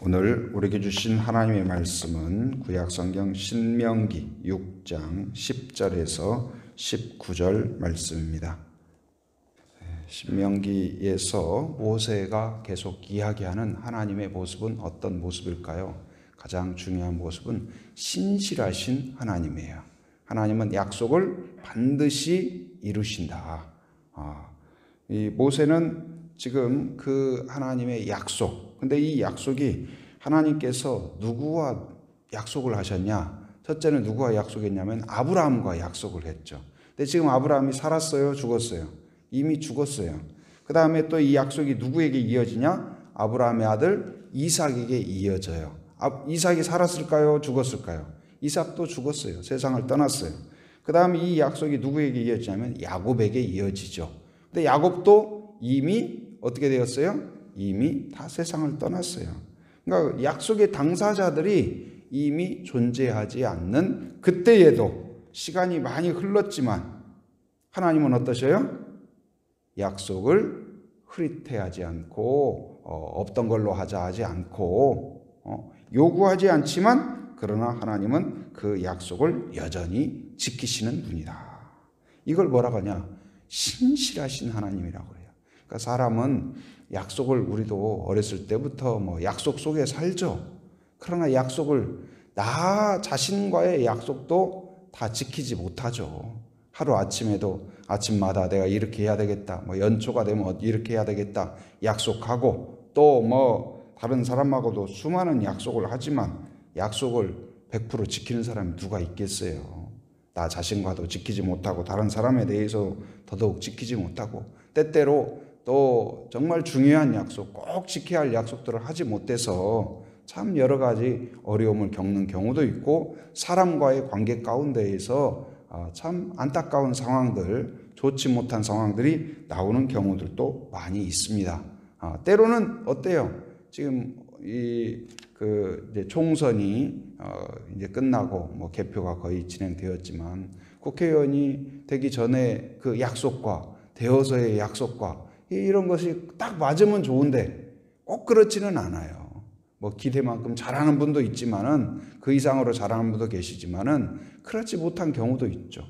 오늘 우리에게 주신 하나님의 말씀은 구약성경 신명기 6장 10절에서 19절 말씀입니다. 신명기에서 모세가 계속 이야기하는 하나님의 모습은 어떤 모습일까요? 가장 중요한 모습은 신실하신 하나님이에요. 하나님은 약속을 반드시 이루신다. 이 모세는 지금 그 하나님의 약속, 근데 이 약속이 하나님께서 누구와 약속을 하셨냐? 첫째는 누구와 약속했냐면 아브라함과 약속을 했죠. 근데 지금 아브라함이 살았어요? 죽었어요? 이미 죽었어요. 그 다음에 또 이 약속이 누구에게 이어지냐? 아브라함의 아들 이삭에게 이어져요. 이삭이 살았을까요? 죽었을까요? 이삭도 죽었어요. 세상을 떠났어요. 그 다음에 이 약속이 누구에게 이어지냐면 야곱에게 이어지죠. 근데 야곱도 이미 어떻게 되었어요? 이미 다 세상을 떠났어요. 그러니까 약속의 당사자들이 이미 존재하지 않는 그때에도 시간이 많이 흘렀지만 하나님은 어떠셔요? 약속을 흐릿해하지 않고 없던 걸로 하지 않고 요구하지 않지만 그러나 하나님은 그 약속을 여전히 지키시는 분이다. 이걸 뭐라고 하냐? 신실하신 하나님이라고 해요. 그러니까 사람은 약속을 우리도 어렸을 때부터 약속 속에 살죠. 그러나 약속을 나 자신과의 약속도 다 지키지 못하죠. 하루 아침에도 아침마다 내가 이렇게 해야 되겠다. 연초가 되면 이렇게 해야 되겠다. 약속하고 또 다른 사람하고도 수많은 약속을 하지만 약속을 100% 지키는 사람이 누가 있겠어요. 나 자신과도 지키지 못하고 다른 사람에 대해서 더더욱 지키지 못하고 때때로 또 정말 중요한 약속, 꼭 지켜야 할 약속들을 하지 못해서 참 여러 가지 어려움을 겪는 경우도 있고 사람과의 관계 가운데에서 참 안타까운 상황들, 좋지 못한 상황들이 나오는 경우들도 많이 있습니다. 때로는 어때요? 지금 이제 총선이 이제 끝나고 개표가 거의 진행되었지만 국회의원이 되기 전에 그 약속과 되어서의 약속과 이런 것이 딱 맞으면 좋은데 꼭 그렇지는 않아요. 기대만큼 잘하는 분도 있지만은 그 이상으로 잘하는 분도 계시지만은 그렇지 못한 경우도 있죠.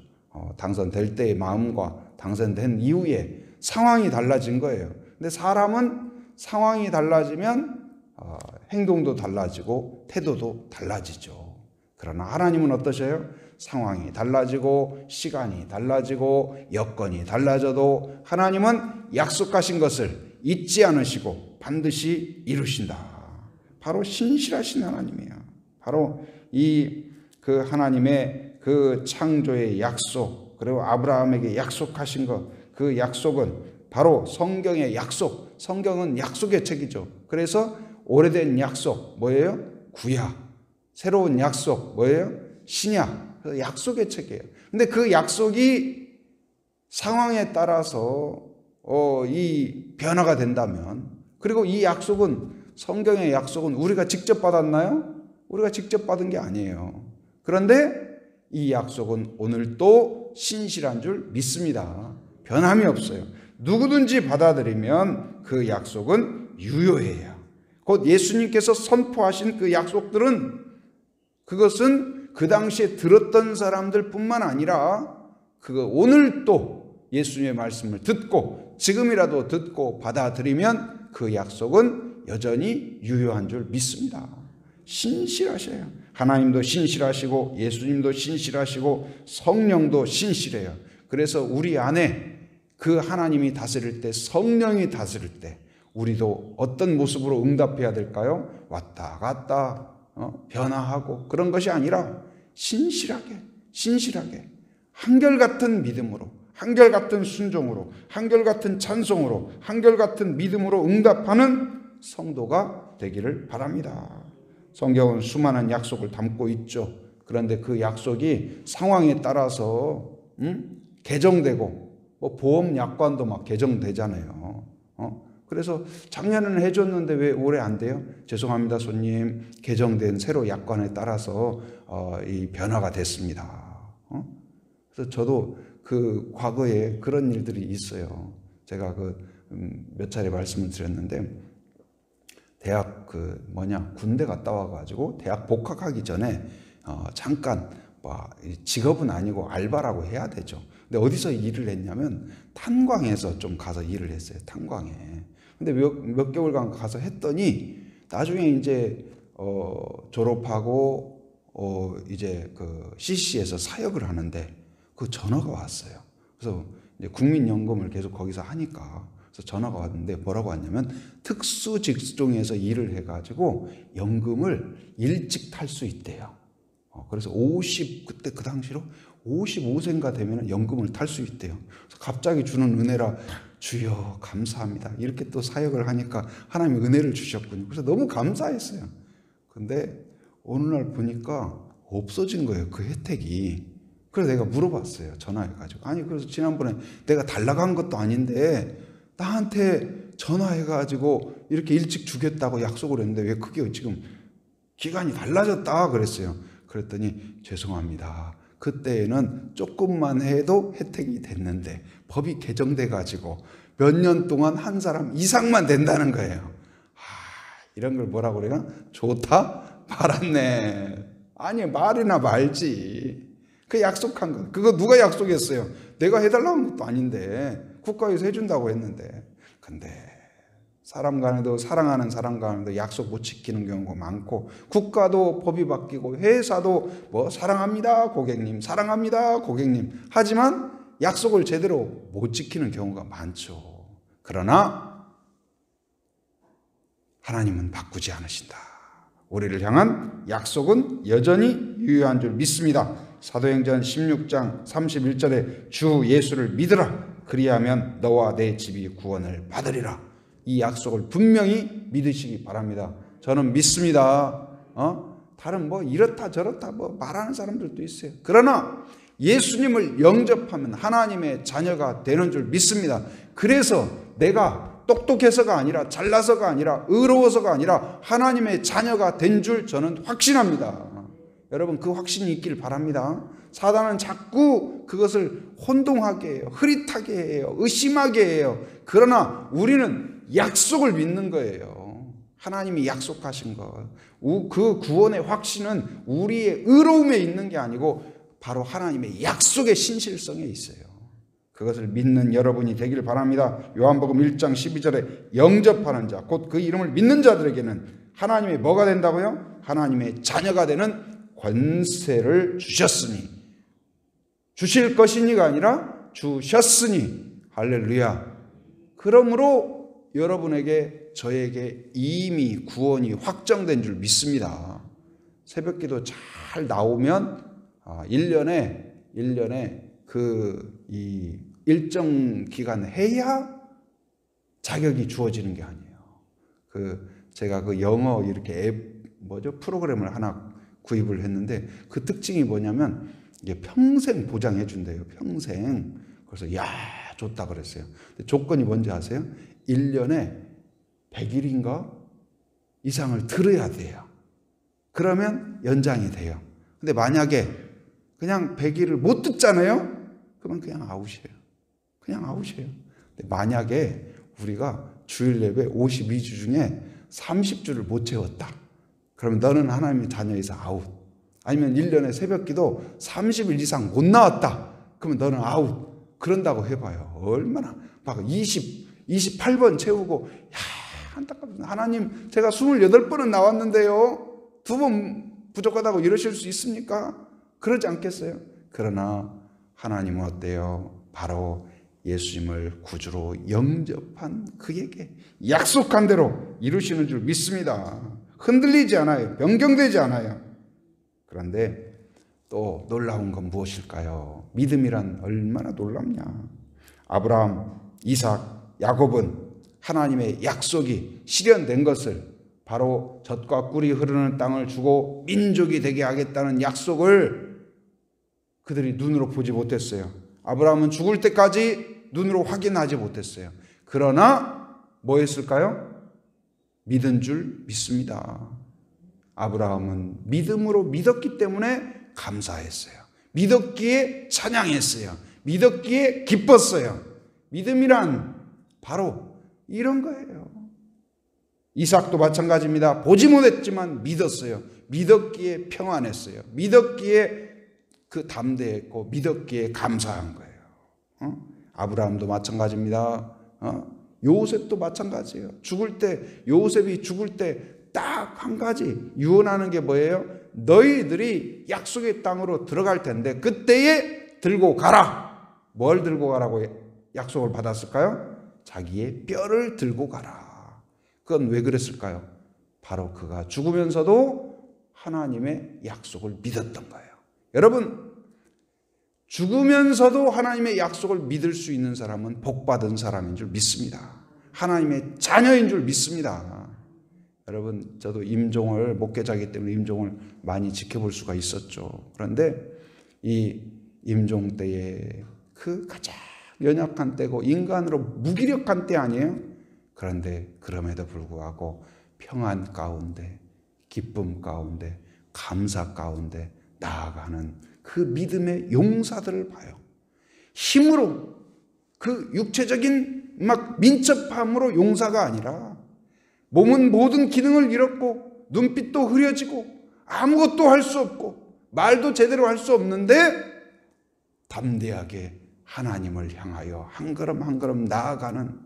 당선될 때의 마음과 당선된 이후에 상황이 달라진 거예요. 근데 사람은 상황이 달라지면 행동도 달라지고 태도도 달라지죠. 그러나 하나님은 어떠셔요? 상황이 달라지고 시간이 달라지고 여건이 달라져도 하나님은 약속하신 것을 잊지 않으시고 반드시 이루신다. 바로 신실하신 하나님이에요. 바로 그 하나님의 그 창조의 약속, 그리고 아브라함에게 약속하신 것, 그 약속은 바로 성경의 약속. 성경은 약속의 책이죠. 그래서 오래된 약속 뭐예요? 구약. 새로운 약속 뭐예요? 신약. 약속의 책이에요. 근데 그 약속이 상황에 따라서 이 변화가 된다면, 그리고 이 약속은 성경의 약속은 우리가 직접 받았나요? 우리가 직접 받은 게 아니에요. 그런데 이 약속은 오늘도 신실한 줄 믿습니다. 변함이 없어요. 누구든지 받아들이면 그 약속은 유효해요. 곧 예수님께서 선포하신 그 약속들은 그것은 그 당시에 들었던 사람들 뿐만 아니라 오늘 또 예수님의 말씀을 듣고 지금이라도 듣고 받아들이면 그 약속은 여전히 유효한 줄 믿습니다. 신실하셔요. 하나님도 신실하시고 예수님도 신실하시고 성령도 신실해요. 그래서 우리 안에 그 하나님이 다스릴 때, 성령이 다스릴 때 우리도 어떤 모습으로 응답해야 될까요? 왔다 갔다 변화하고 그런 것이 아니라 신실하게 한결같은 믿음으로, 한결같은 순종으로, 한결같은 찬송으로, 한결같은 믿음으로 응답하는 성도가 되기를 바랍니다. 성경은 수많은 약속을 담고 있죠. 그런데 그 약속이 상황에 따라서 개정되고 보험 약관도 막 개정되잖아요. 그래서 작년에는 해줬는데 왜 올해 안 돼요? 죄송합니다, 손님. 개정된 새로 약관에 따라서 이 변화가 됐습니다. 그래서 저도 그 과거에 그런 일들이 있어요. 제가 몇 차례 말씀을 드렸는데 대학 군대 갔다 와가지고 대학 복학하기 전에 잠깐 직업은 아니고 알바라고 해야 되죠. 근데 어디서 일을 했냐면 탄광에서 좀 가서 일을 했어요. 탄광에. 근데 몇 개월간 가서 했더니 나중에 이제 졸업하고 이제 CC에서 사역을 하는데 그 전화가 왔어요. 그래서 이제 국민연금을 계속 거기서 하니까 그래서 전화가 왔는데 뭐라고 왔냐면 특수 직종에서 일을 해가지고 연금을 일찍 탈 수 있대요. 그래서 그때 그 당시로 55세인가 되면 연금을 탈 수 있대요. 그래서 갑자기 주는 은혜라 주여 감사합니다. 이렇게 또 사역을 하니까 하나님이 은혜를 주셨군요. 그래서 너무 감사했어요. 근데 어느 날 보니까 없어진 거예요. 그 혜택이. 그래서 내가 물어봤어요. 전화해가지고. 아니 그래서 지난번에 내가 달라고 한 것도 아닌데 나한테 전화해가지고 이렇게 일찍 주겠다고 약속을 했는데 왜 그게 지금 기간이 달라졌다 그랬어요. 그랬더니 죄송합니다. 그때에는 조금만 해도 혜택이 됐는데 법이 개정돼 가지고 몇 년 동안 한 사람 이상만 된다는 거예요. 이런 걸 뭐라고 그래요? 좋다? 말았네. 아니 말이나 말지. 그 약속한 거. 그거 누가 약속했어요? 내가 해달라고 한 것도 아닌데 국가에서 해준다고 했는데. 근데 사람 간에도 사랑하는 사람 간에도 약속 못 지키는 경우가 많고 국가도 법이 바뀌고 회사도 사랑합니다 고객님 사랑합니다 고객님 하지만 약속을 제대로 못 지키는 경우가 많죠. 그러나 하나님은 바꾸지 않으신다. 우리를 향한 약속은 여전히 유효한 줄 믿습니다. 사도행전 16장 31절에 주 예수를 믿으라 그리하면 너와 내 집이 구원을 받으리라. 이 약속을 분명히 믿으시기 바랍니다. 저는 믿습니다. 다른 이렇다 저렇다 말하는 사람들도 있어요. 그러나 예수님을 영접하면 하나님의 자녀가 되는 줄 믿습니다. 그래서 내가 똑똑해서가 아니라 잘나서가 아니라 의로워서가 아니라 하나님의 자녀가 된 줄 저는 확신합니다. 여러분 그 확신이 있길 바랍니다. 사단은 자꾸 그것을 혼동하게 해요. 흐릿하게 해요. 의심하게 해요. 그러나 우리는 약속을 믿는 거예요. 하나님이 약속하신 것. 그 구원의 확신은 우리의 의로움에 있는 게 아니고 바로 하나님의 약속의 신실성에 있어요. 그것을 믿는 여러분이 되기를 바랍니다. 요한복음 1장 12절에 영접하는 자, 곧 그 이름을 믿는 자들에게는 하나님의 뭐가 된다고요? 하나님의 자녀가 되는 권세를 주셨으니, 주실 것이니가 아니라 주셨으니, 할렐루야. 그러므로 여러분에게 저에게 이미 구원이 확정된 줄 믿습니다. 새벽기도 잘 나오면 1년에 이 일정 기간 해야 자격이 주어지는 게 아니에요. 제가 영어 이렇게 프로그램을 하나 구입을 했는데 그 특징이 뭐냐면 이게 평생 보장해 준대요. 평생. 그래서 좋다 그랬어요. 근데 조건이 뭔지 아세요? 1년에 100일인가 이상을 들어야 돼요. 그러면 연장이 돼요. 근데 만약에 그냥 100일을 못 듣잖아요? 그러면 그냥 아웃이에요. 그냥 아웃이에요. 근데 만약에 우리가 주일 예배 52주 중에 30주를 못 채웠다. 그러면 너는 하나님의 자녀에서 아웃. 아니면 1년에 새벽기도 30일 이상 못 나왔다. 그러면 너는 아웃. 그런다고 해봐요. 얼마나 막 28번 채우고 안타깝습니다. 하나님 제가 28번은 나왔는데요. 2번 부족하다고 이러실 수 있습니까? 그러지 않겠어요? 그러나 하나님은 어때요? 바로 예수님을 구주로 영접한 그에게 약속한 대로 이루시는 줄 믿습니다. 흔들리지 않아요. 변경되지 않아요. 그런데 또 놀라운 건 무엇일까요? 믿음이란 얼마나 놀랍냐. 아브라함, 이삭, 야곱은 하나님의 약속이 실현된 것을 바로 젖과 꿀이 흐르는 땅을 주고 민족이 되게 하겠다는 약속을 그들이 눈으로 보지 못했어요. 아브라함은 죽을 때까지 눈으로 확인하지 못했어요. 그러나 뭐 했을까요? 믿은 줄 믿습니다. 아브라함은 믿음으로 믿었기 때문에 감사했어요. 믿었기에 찬양했어요. 믿었기에 기뻤어요. 믿음이란 바로 이런 거예요. 이삭도 마찬가지입니다. 보지 못했지만 믿었어요. 믿었기에 평안했어요. 믿었기에 그 담대했고 믿었기에 감사한 거예요. 아브라함도 마찬가지입니다. 요셉도 마찬가지예요. 요셉이 죽을 때 딱 한 가지 유언하는 게 뭐예요? 너희들이 약속의 땅으로 들어갈 텐데 그때에 들고 가라. 뭘 들고 가라고 약속을 받았을까요? 자기의 뼈를 들고 가라. 그건 왜 그랬을까요? 바로 그가 죽으면서도 하나님의 약속을 믿었던 거예요. 여러분, 죽으면서도 하나님의 약속을 믿을 수 있는 사람은 복받은 사람인 줄 믿습니다. 하나님의 자녀인 줄 믿습니다. 여러분, 저도 임종을 목회자이기 때문에 임종을 많이 지켜볼 수가 있었죠. 그런데 이 임종 때에 그 가장 연약한 때고 인간으로 무기력한 때 아니에요? 그런데 그럼에도 불구하고 평안 가운데, 기쁨 가운데, 감사 가운데 나아가는 그 믿음의 용사들을 봐요. 힘으로, 그 육체적인 막 민첩함으로 용사가 아니라 몸은 모든 기능을 잃었고 눈빛도 흐려지고 아무것도 할 수 없고 말도 제대로 할 수 없는데 담대하게 하나님을 향하여 한 걸음 한 걸음 나아가는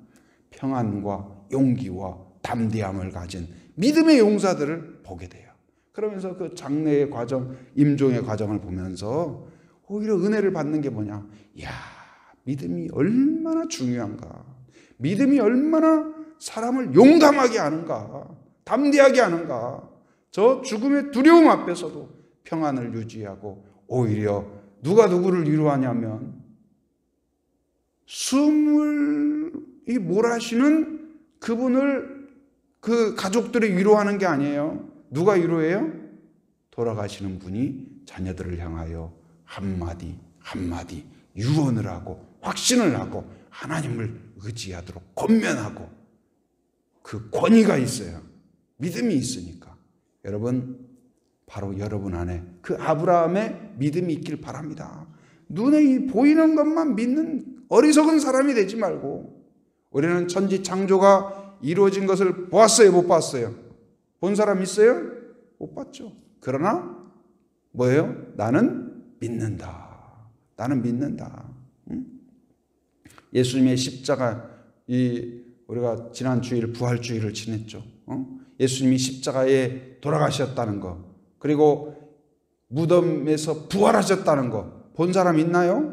평안과 용기와 담대함을 가진 믿음의 용사들을 보게 돼요. 그러면서 그 장례의 과정, 임종의 과정을 보면서 오히려 은혜를 받는 게 뭐냐? 이야, 믿음이 얼마나 중요한가? 믿음이 얼마나 사람을 용감하게 하는가? 담대하게 하는가? 저 죽음의 두려움 앞에서도 평안을 유지하고 오히려 누가 누구를 위로하냐면 숨을 몰아쉬는 그분을 그 가족들이 위로하는 게 아니에요. 누가 위로해요? 돌아가시는 분이 자녀들을 향하여 한마디 한마디 유언을 하고 확신을 하고 하나님을 의지하도록 권면하고 그 권위가 있어요. 믿음이 있으니까. 여러분, 바로 여러분 안에 그 아브라함의 믿음이 있길 바랍니다. 눈에 보이는 것만 믿는 어리석은 사람이 되지 말고 우리는 천지 창조가 이루어진 것을 보았어요? 못 봤어요? 본 사람 있어요? 못 봤죠. 그러나 뭐예요? 나는 믿는다. 나는 믿는다. 예수님의 십자가, 우리가 지난 주일 부활주일을 지냈죠. 예수님이 십자가에 돌아가셨다는 거, 그리고 무덤에서 부활하셨다는 거 본 사람 있나요?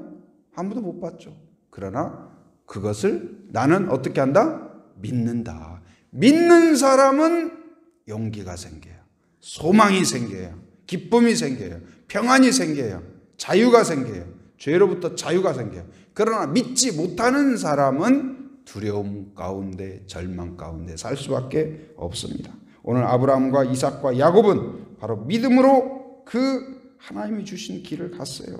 아무도 못 봤죠. 그러나 그것을 나는 어떻게 한다? 믿는다. 믿는 사람은 용기가 생겨요. 소망이 생겨요. 기쁨이 생겨요. 평안이 생겨요. 자유가 생겨요. 죄로부터 자유가 생겨요. 그러나 믿지 못하는 사람은 두려움 가운데, 절망 가운데 살 수밖에 없습니다. 오늘 아브라함과 이삭과 야곱은 바로 믿음으로 그 하나님이 주신 길을 갔어요.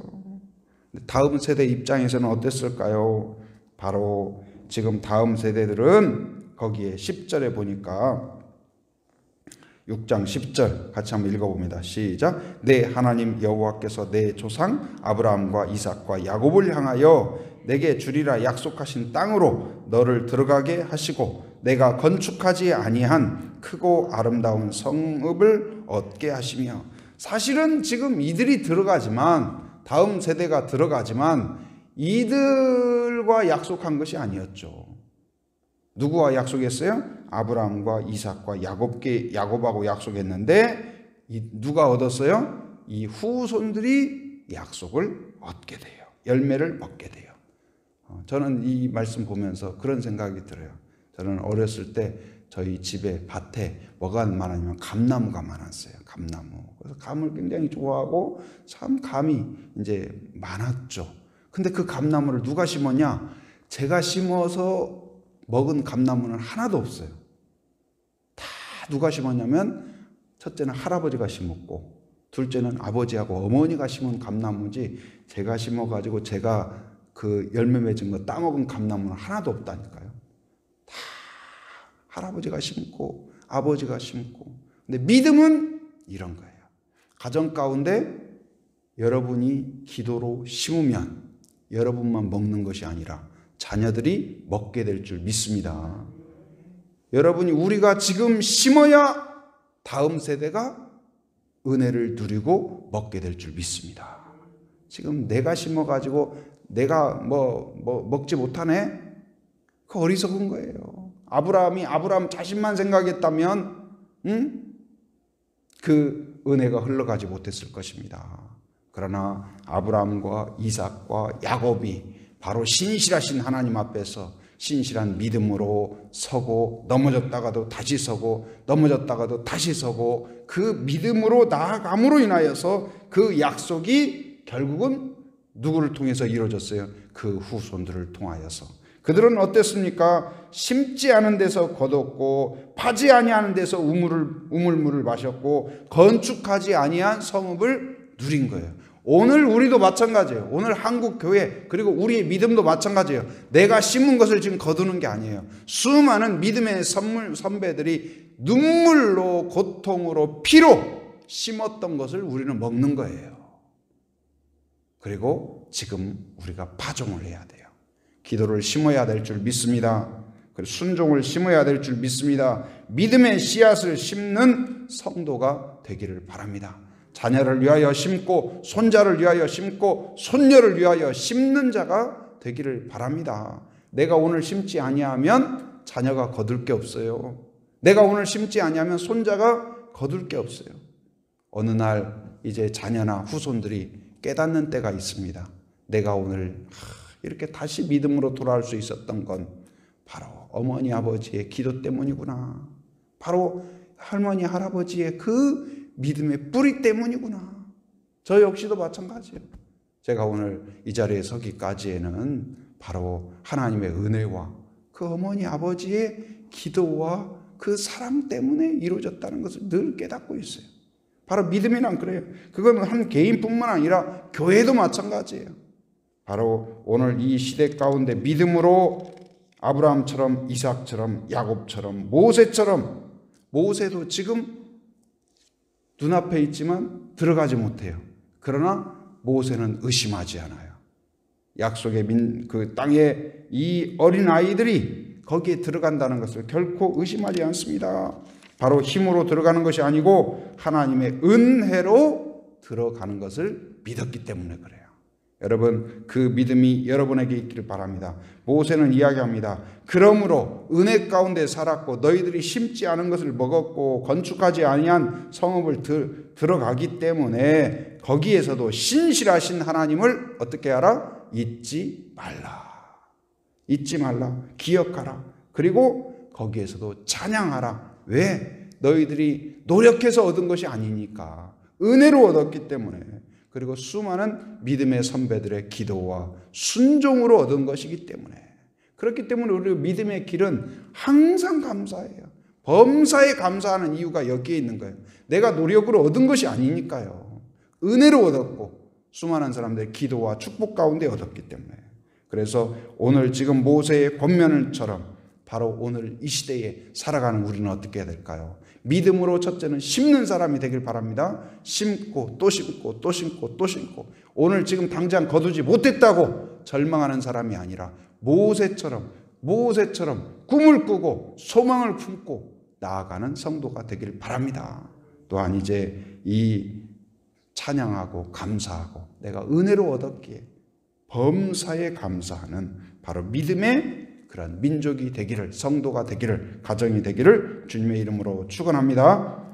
다음 세대 입장에서는 어땠을까요? 바로 지금 다음 세대들은 거기에 10절에 보니까 6장 10절 같이 한번 읽어봅니다. 시작. 내 하나님 여호와께서 내 조상 아브라함과 이삭과 야곱을 향하여 내게 주리라 약속하신 땅으로 너를 들어가게 하시고 내가 건축하지 아니한 크고 아름다운 성읍을 얻게 하시며. 사실은 지금 이들이 들어가지만, 다음 세대가 들어가지만 이들과 약속한 것이 아니었죠. 누구와 약속했어요? 아브라함과 이삭과 야곱하고 약속했는데 누가 얻었어요? 이 후손들이 약속을 얻게 돼요. 열매를 먹게 돼요. 저는 이 말씀 보면서 그런 생각이 들어요. 저는 어렸을 때 저희 집에 밭에 뭐가 많았냐면 감나무가 많았어요. 감나무. 그래서 감을 굉장히 좋아하고 참 감이 이제 많았죠. 근데 그 감나무를 누가 심었냐? 제가 심어서 먹은 감나무는 하나도 없어요. 다 누가 심었냐면 첫째는 할아버지가 심었고 둘째는 아버지하고 어머니가 심은 감나무지 제가 심어가지고 제가 그 열매 맺은 거 따먹은 감나무는 하나도 없다니까요. 다 할아버지가 심고 아버지가 심고. 근데 믿음은 이런 거예요. 가정 가운데 여러분이 기도로 심으면 여러분만 먹는 것이 아니라 자녀들이 먹게 될 줄 믿습니다. 여러분이 우리가 지금 심어야 다음 세대가 은혜를 누리고 먹게 될 줄 믿습니다. 지금 내가 심어가지고 내가 먹지 못하네? 그 어리석은 거예요. 아브라함 자신만 생각했다면 그 은혜가 흘러가지 못했을 것입니다. 그러나 아브라함과 이삭과 야곱이 바로 신실하신 하나님 앞에서 신실한 믿음으로 서고 넘어졌다가도 다시 서고 넘어졌다가도 다시 서고 그 믿음으로 나아감으로 인하여서 그 약속이 결국은 누구를 통해서 이루어졌어요? 그 후손들을 통하여서. 그들은 어땠습니까? 심지 않은 데서 거뒀고 파지 아니하는 데서 우물물을 마셨고 건축하지 아니한 성읍을 누린 거예요. 오늘 우리도 마찬가지예요. 오늘 한국 교회 그리고 우리의 믿음도 마찬가지예요. 내가 심은 것을 지금 거두는 게 아니에요. 수많은 믿음의 선배들이 눈물로 고통으로 피로 심었던 것을 우리는 먹는 거예요. 그리고 지금 우리가 파종을 해야 돼요. 기도를 심어야 될 줄 믿습니다. 그리고 순종을 심어야 될 줄 믿습니다. 믿음의 씨앗을 심는 성도가 되기를 바랍니다. 자녀를 위하여 심고 손자를 위하여 심고 손녀를 위하여 심는 자가 되기를 바랍니다. 내가 오늘 심지 아니하면 자녀가 거둘 게 없어요. 내가 오늘 심지 아니하면 손자가 거둘 게 없어요. 어느 날 이제 자녀나 후손들이 깨닫는 때가 있습니다. 내가 오늘 이렇게 다시 믿음으로 돌아올 수 있었던 건 바로 어머니 아버지의 기도 때문이구나. 바로 할머니 할아버지의 그 믿음의 뿌리 때문이구나. 저 역시도 마찬가지예요. 제가 오늘 이 자리에 서기까지에는 바로 하나님의 은혜와 그 어머니 아버지의 기도와 그 사랑 때문에 이루어졌다는 것을 늘 깨닫고 있어요. 바로 믿음이란 그래요. 그건 한 개인뿐만 아니라 교회도 마찬가지예요. 바로 오늘 이 시대 가운데 믿음으로 아브라함처럼 이삭처럼 야곱처럼 모세처럼, 모세도 지금 눈앞에 있지만 들어가지 못해요. 그러나 모세는 의심하지 않아요. 약속의 그 땅에 이 어린 아이들이 거기에 들어간다는 것을 결코 의심하지 않습니다. 바로 힘으로 들어가는 것이 아니고 하나님의 은혜로 들어가는 것을 믿었기 때문에 그래요. 여러분, 그 믿음이 여러분에게 있기를 바랍니다. 모세는 이야기합니다. 그러므로 은혜 가운데 살았고 너희들이 심지 않은 것을 먹었고 건축하지 아니한 성읍을 들어가기 때문에 거기에서도 신실하신 하나님을 어떻게 하라? 잊지 말라. 잊지 말라. 기억하라. 그리고 거기에서도 찬양하라. 왜? 너희들이 노력해서 얻은 것이 아니니까. 은혜로 얻었기 때문에. 그리고 수많은 믿음의 선배들의 기도와 순종으로 얻은 것이기 때문에. 그렇기 때문에 우리 믿음의 길은 항상 감사해요. 범사에 감사하는 이유가 여기에 있는 거예요. 내가 노력으로 얻은 것이 아니니까요. 은혜로 얻었고 수많은 사람들의 기도와 축복 가운데 얻었기 때문에. 그래서 오늘 지금 모세의 권면처럼 바로 오늘 이 시대에 살아가는 우리는 어떻게 해야 될까요? 믿음으로 첫째는 심는 사람이 되길 바랍니다. 심고 또 심고 또 심고 또 심고. 오늘 지금 당장 거두지 못했다고 절망하는 사람이 아니라 모세처럼 꿈을 꾸고 소망을 품고 나아가는 성도가 되길 바랍니다. 또한 이제 이 찬양하고 감사하고 내가 은혜로 얻었기에 범사에 감사하는 바로 믿음의 그런 민족이 되기를, 성도가 되기를, 가정이 되기를 주님의 이름으로 축원합니다.